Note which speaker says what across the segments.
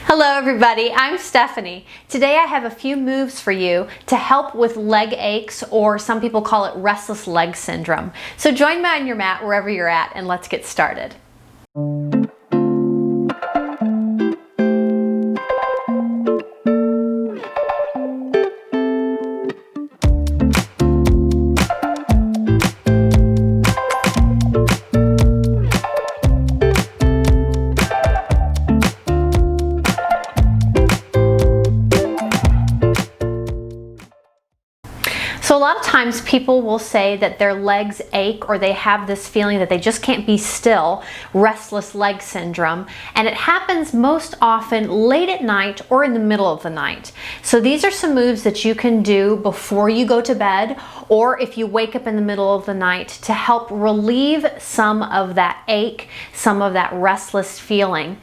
Speaker 1: Hello everybody, I'm Stephanie. Today I have a few moves for you to help with leg aches, or some people call it restless leg syndrome. So join me on your mat wherever you're at and let's get started. So a lot of times people will say that their legs ache, or they have this feeling that they just can't be still, restless leg syndrome, and it happens most often late at night or in the middle of the night. So these are some moves that you can do before you go to bed, or if you wake up in the middle of the night, to help relieve some of that ache, some of that restless feeling.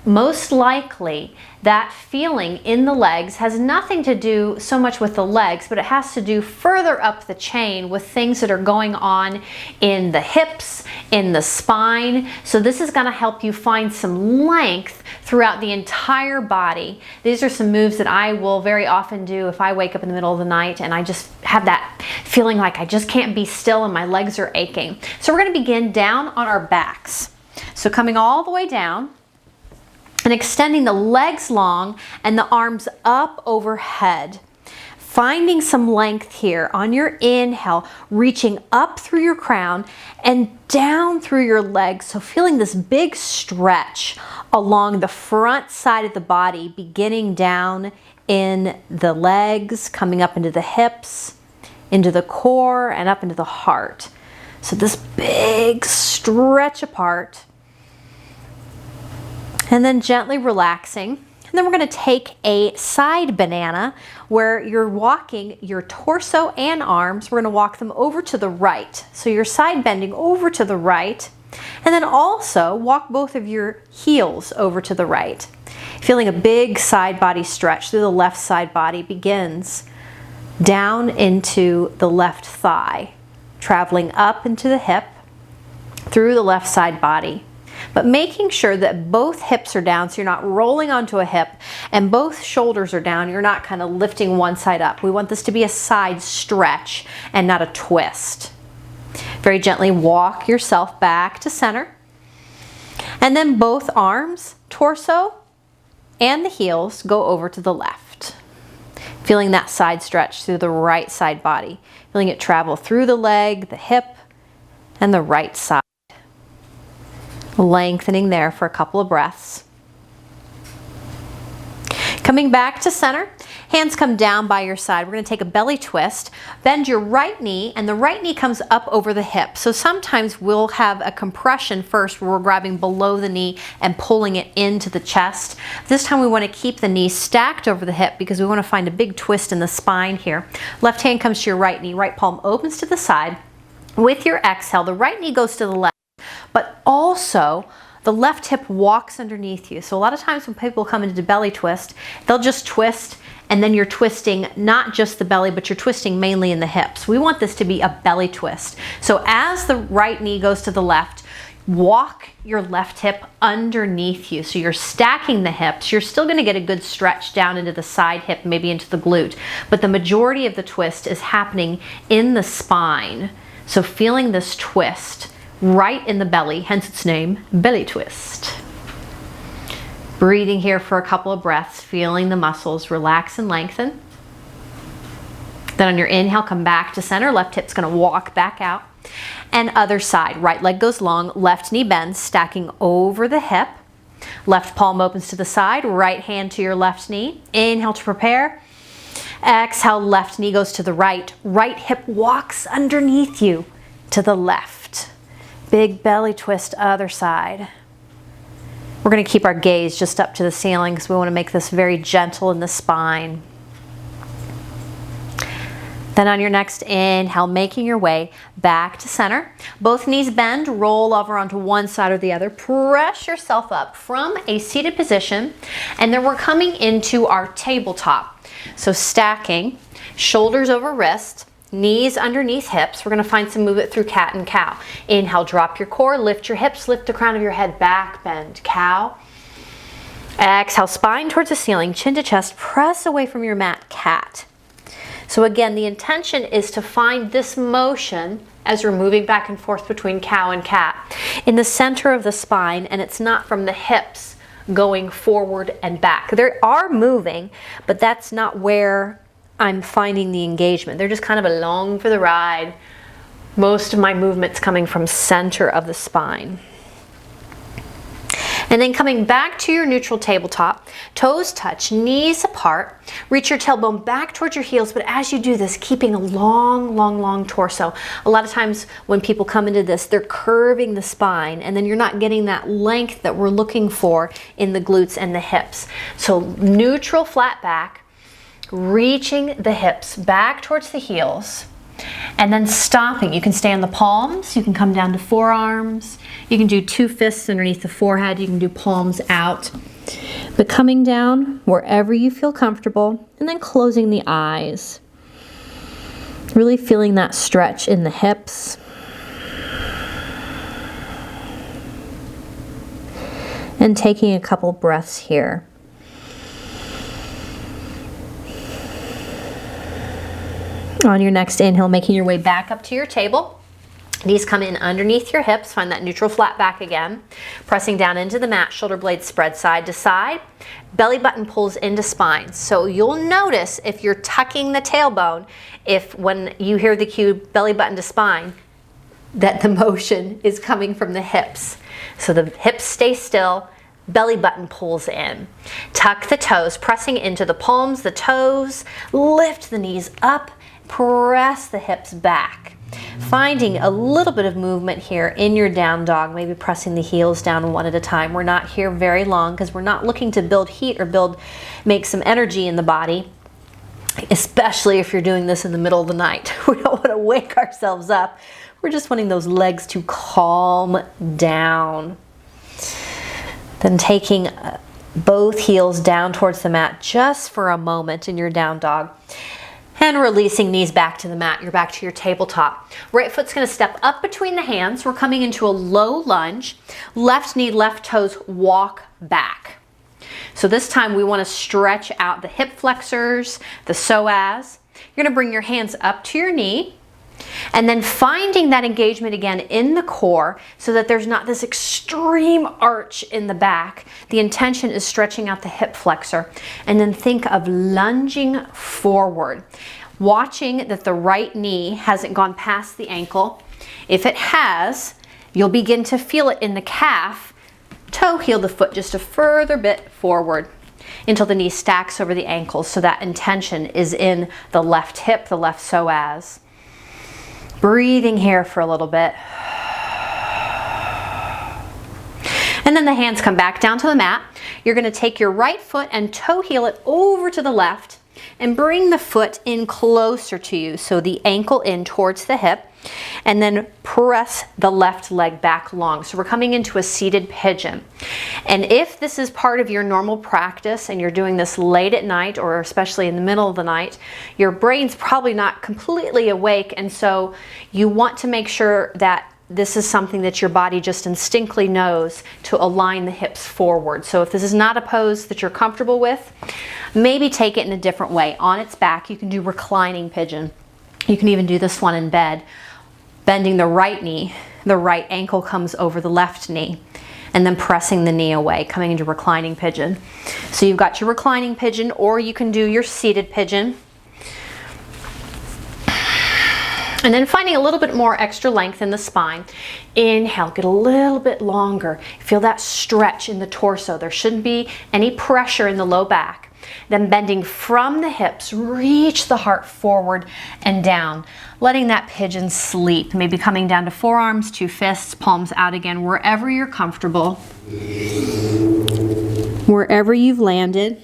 Speaker 1: Most likely that feeling in the legs has nothing to do so much with the legs, but it has to do further up the chain with things that are going on in the hips, in the spine. So this is going to help you find some length throughout the entire body. These are some moves that I will very often do if I wake up in the middle of the night and I just have that feeling like I just can't be still and my legs are aching. So we're going to begin down on our backs. So coming all the way down and extending the legs long and the arms up overhead. Finding some length here on your inhale, reaching up through your crown and down through your legs. So feeling this big stretch along the front side of the body, beginning down in the legs, coming up into the hips, into the core, and up into the heart. So this big stretch apart. And then gently relaxing. And then we're going to take a side banana where you're walking your torso and arms. We're going to walk them over to the right. So you're side bending over to the right. And then also walk both of your heels over to the right. Feeling a big side body stretch through the left side body. Begins down into the left thigh, traveling up into the hip, through the left side body. But making sure that both hips are down, so you're not rolling onto a hip, and both shoulders are down. You're not kind of lifting one side up. We want this to be a side stretch and not a twist. Very gently walk yourself back to center. And then both arms, torso, and the heels go over to the left. Feeling that side stretch through the right side body. Feeling it travel through the leg, the hip, and the right side. Lengthening there for a couple of breaths. Coming back to center, hands come down by your side. We're going to take a belly twist. Bend your right knee, and the right knee comes up over the hip. So sometimes we'll have a compression first where we're grabbing below the knee and pulling it into the chest. This time we want to keep the knee stacked over the hip because we want to find a big twist in the spine here. Left hand comes to your right knee. Right palm opens to the side. With your exhale, the right knee goes to the left, but also the left hip walks underneath you. So a lot of times when people come into belly twist, they'll just twist, and then you're twisting not just the belly, but you're twisting mainly in the hips. We want this to be a belly twist. So as the right knee goes to the left, walk your left hip underneath you. So you're stacking the hips. You're still going to get a good stretch down into the side hip, maybe into the glute, but the majority of the twist is happening in the spine. So feeling this twist right in the belly, hence its name, belly twist. Breathing here for a couple of breaths, feeling the muscles relax and lengthen. Then on your inhale, come back to center. Left hip's going to walk back out. And other side, right leg goes long, left knee bends, stacking over the hip. Left palm opens to the side, right hand to your left knee. Inhale to prepare. Exhale, left knee goes to the right. Right hip walks underneath you to the left. Big belly twist, other side. We're going to keep our gaze just up to the ceiling because we want to make this very gentle in the spine. Then on your next inhale, making your way back to center. Both knees bend, roll over onto one side or the other. Press yourself up from a seated position, and then we're coming into our tabletop. So stacking, shoulders over wrist, knees underneath hips. We're going to find some movement through cat and cow. Inhale, drop your core, lift your hips, lift the crown of your head back, bend, cow. Exhale, spine towards the ceiling, chin to chest, press away from your mat, cat. So again, the intention is to find this motion as we're moving back and forth between cow and cat in the center of the spine, and it's not from the hips going forward and back. They are moving, but that's not where I'm finding the engagement. They're just kind of along for the ride. Most of my movement's coming from center of the spine. And then coming back to your neutral tabletop, toes touch, knees apart, reach your tailbone back towards your heels, but as you do this, keeping a long, long, long torso. A lot of times when people come into this, they're curving the spine, and then you're not getting that length that we're looking for in the glutes and the hips. So neutral flat back, reaching the hips back towards the heels, and then stopping. You can stay on the palms, you can come down to forearms, you can do 2 fists underneath the forehead, you can do palms out. But coming down wherever you feel comfortable, and then closing the eyes. Really feeling that stretch in the hips. And taking a couple breaths here. On your next inhale, making your way back up to your table. Knees come in underneath your hips. Find that neutral flat back again. Pressing down into the mat, shoulder blades spread side to side. Belly button pulls into spine. So you'll notice if you're tucking the tailbone, if when you hear the cue belly button to spine, that the motion is coming from the hips. So the hips stay still, belly button pulls in. Tuck the toes, pressing into the palms, the toes, lift the knees up, press the hips back. Finding a little bit of movement here in your down dog, maybe pressing the heels down one at a time. We're not here very long because we're not looking to build heat or make some energy in the body, especially if you're doing this in the middle of the night. We don't want to wake ourselves up. We're just wanting those legs to calm down. Then taking both heels down towards the mat just for a moment in your down dog. And releasing knees back to the mat. You're back to your tabletop. Right foot's going to step up between the hands. We're coming into a low lunge. Left knee, left toes, walk back. So this time we want to stretch out the hip flexors, the psoas. You're going to bring your hands up to your knee. And then finding that engagement again in the core so that there's not this extreme arch in the back. The intention is stretching out the hip flexor. And then think of lunging forward. Watching that the right knee hasn't gone past the ankle. If it has, you'll begin to feel it in the calf. Toe heel the foot just a further bit forward until the knee stacks over the ankles. So that intention is in the left hip, the left psoas. Breathing here for a little bit. And then the hands come back down to the mat. You're going to take your right foot and toe heel it over to the left and bring the foot in closer to you. So the ankle in towards the hip, and then press the left leg back long. So we're coming into a seated pigeon. And if this is part of your normal practice and you're doing this late at night or especially in the middle of the night, your brain's probably not completely awake, and so you want to make sure that this is something that your body just instinctively knows to align the hips forward. So if this is not a pose that you're comfortable with, maybe take it in a different way. On its back, you can do reclining pigeon. You can even do this one in bed. Bending the right knee, the right ankle comes over the left knee, and then pressing the knee away, coming into reclining pigeon. So you've got your reclining pigeon, or you can do your seated pigeon. And then finding a little bit more extra length in the spine. Inhale, get a little bit longer. Feel that stretch in the torso. There shouldn't be any pressure in the low back. Then bending from the hips, reach the heart forward and down. Letting that pigeon sleep. Maybe coming down to forearms, 2 fists, palms out again, wherever you're comfortable. Wherever you've landed.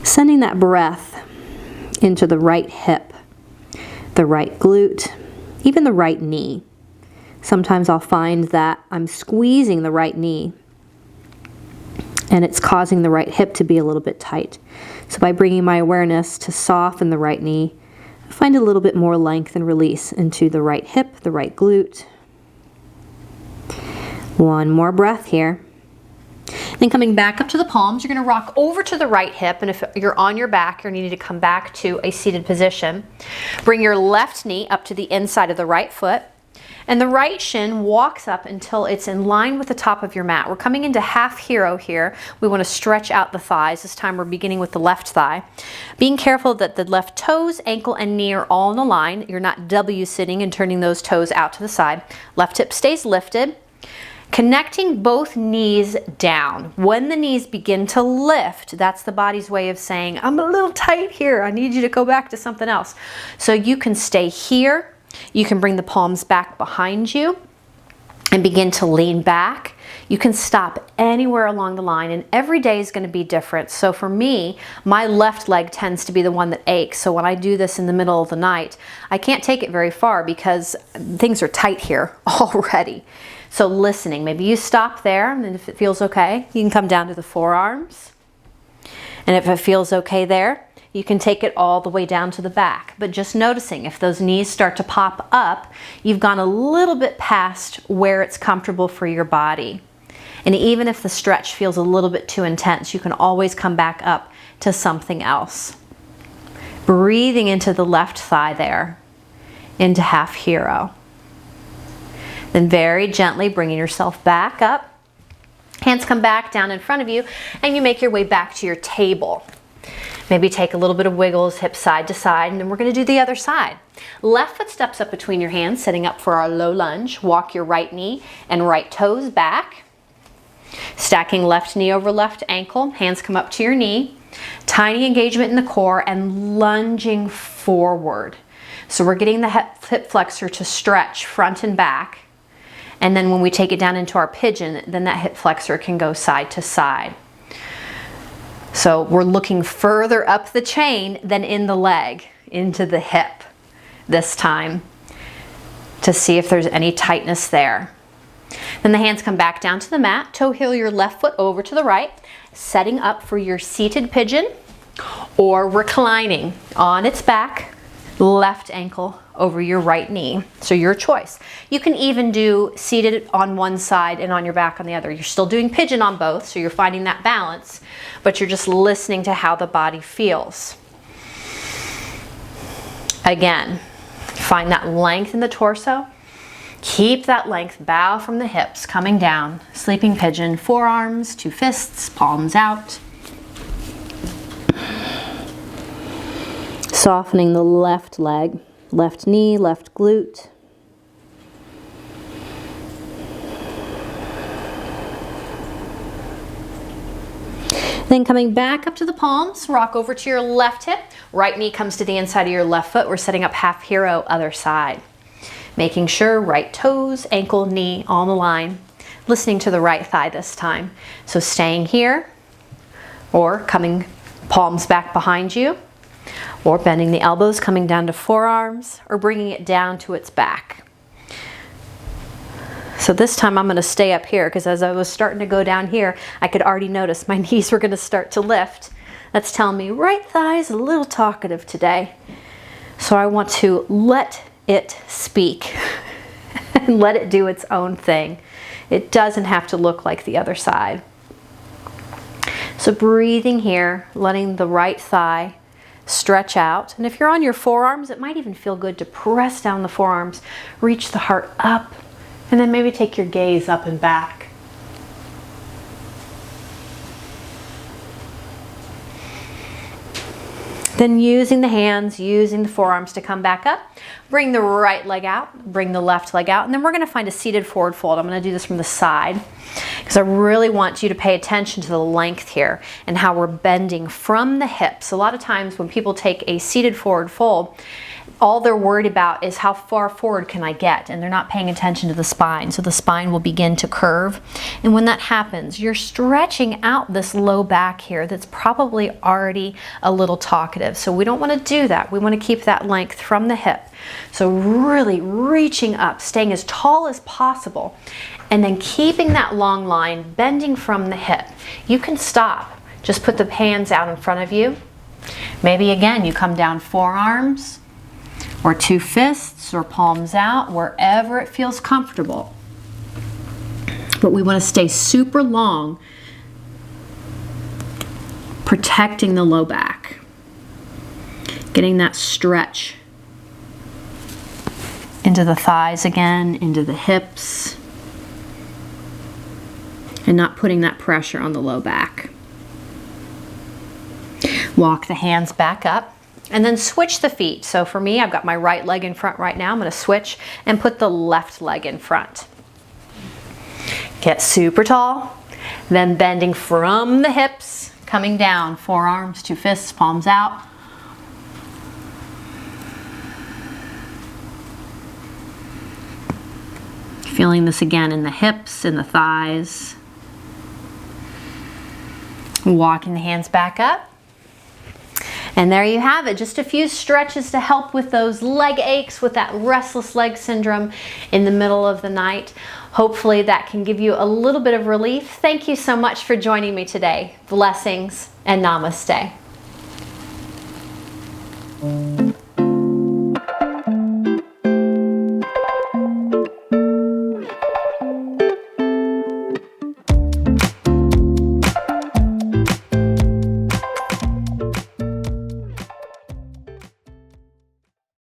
Speaker 1: Sending that breath into the right hip, the right glute, even the right knee. Sometimes I'll find that I'm squeezing the right knee and it's causing the right hip to be a little bit tight. So by bringing my awareness to soften the right knee, I find a little bit more length and release into the right hip, the right glute. One more breath here. Then coming back up to the palms, you're going to rock over to the right hip, and if you're on your back, you're needing to come back to a seated position. Bring your left knee up to the inside of the right foot, and the right shin walks up until it's in line with the top of your mat. We're coming into half hero here. We want to stretch out the thighs. This time we're beginning with the left thigh. Being careful that the left toes, ankle, and knee are all in a line. You're not W sitting and turning those toes out to the side. Left hip stays lifted. Connecting both knees down. When the knees begin to lift, that's the body's way of saying, I'm a little tight here. I need you to go back to something else. So you can stay here. You can bring the palms back behind you and begin to lean back. You can stop anywhere along the line, and every day is going to be different. So for me, my left leg tends to be the one that aches. So when I do this in the middle of the night, I can't take it very far because things are tight here already. So listening, maybe you stop there, and if it feels okay, you can come down to the forearms. And if it feels okay there, you can take it all the way down to the back. But just noticing if those knees start to pop up, you've gone a little bit past where it's comfortable for your body. And even if the stretch feels a little bit too intense, you can always come back up to something else. Breathing into the left thigh there, into half hero. Then very gently bringing yourself back up. Hands come back down in front of you, and you make your way back to your table. Maybe take a little bit of wiggles, hips side to side, and then we're going to do the other side. Left foot steps up between your hands, setting up for our low lunge. Walk your right knee and right toes back. Stacking left knee over left ankle. Hands come up to your knee. Tiny engagement in the core and lunging forward. So we're getting the hip flexor to stretch front and back. And then when we take it down into our pigeon, then that hip flexor can go side to side. So we're looking further up the chain than in the leg, into the hip this time, to see if there's any tightness there. Then the hands come back down to the mat, toe heel your left foot over to the right, setting up for your seated pigeon or reclining on its back, left ankle over your right knee. So your choice. You can even do seated on one side and on your back on the other. You're still doing pigeon on both, so you're finding that balance, but you're just listening to how the body feels. Again, find that length in the torso. Keep that length, bow from the hips, coming down. Sleeping pigeon, forearms, two fists, palms out. Softening the left leg, left knee, left glute. Then coming back up to the palms, rock over to your left hip. Right knee comes to the inside of your left foot. We're setting up half hero, other side. Making sure right toes, ankle, knee, on the line. Listening to the right thigh this time. So staying here or coming palms back behind you. Or bending the elbows, coming down to forearms, or bringing it down to its back. So this time I'm going to stay up here because as I was starting to go down here, I could already notice my knees were going to start to lift. That's telling me right thigh is a little talkative today. So I want to let it speak and let it do its own thing. It doesn't have to look like the other side. So breathing here, letting the right thigh stretch out. And if you're on your forearms, it might even feel good to press down the forearms, reach the heart up, and then maybe take your gaze up and back. Then using the hands, using the forearms to come back up, bring the right leg out, bring the left leg out, and then we're going to find a seated forward fold. I'm going to do this from the side because I really want you to pay attention to the length here and how we're bending from the hips. A lot of times when people take a seated forward fold, all they're worried about is how far forward can I get, and they're not paying attention to the spine. So the spine will begin to curve, and when that happens, you're stretching out this low back here that's probably already a little talkative. So we don't want to do that. We want to keep that length from the hip. So really reaching up, staying as tall as possible, and then keeping that long line, bending from the hip. You can stop. Just put the hands out in front of you. Maybe again, you come down forearms, or two fists, or palms out, wherever it feels comfortable. But we want to stay super long protecting the low back. Getting that stretch into the thighs again, into the hips, and not putting that pressure on the low back. Walk the hands back up and then switch the feet. So for me, I've got my right leg in front right now. I'm going to switch and put the left leg in front. Get super tall, then bending from the hips, coming down, forearms to fists, palms out. Feeling this again in the hips, in the thighs. Walking the hands back up. And there you have it, just a few stretches to help with those leg aches, with that restless leg syndrome in the middle of the night. Hopefully that can give you a little bit of relief. Thank you so much for joining me today. Blessings and namaste.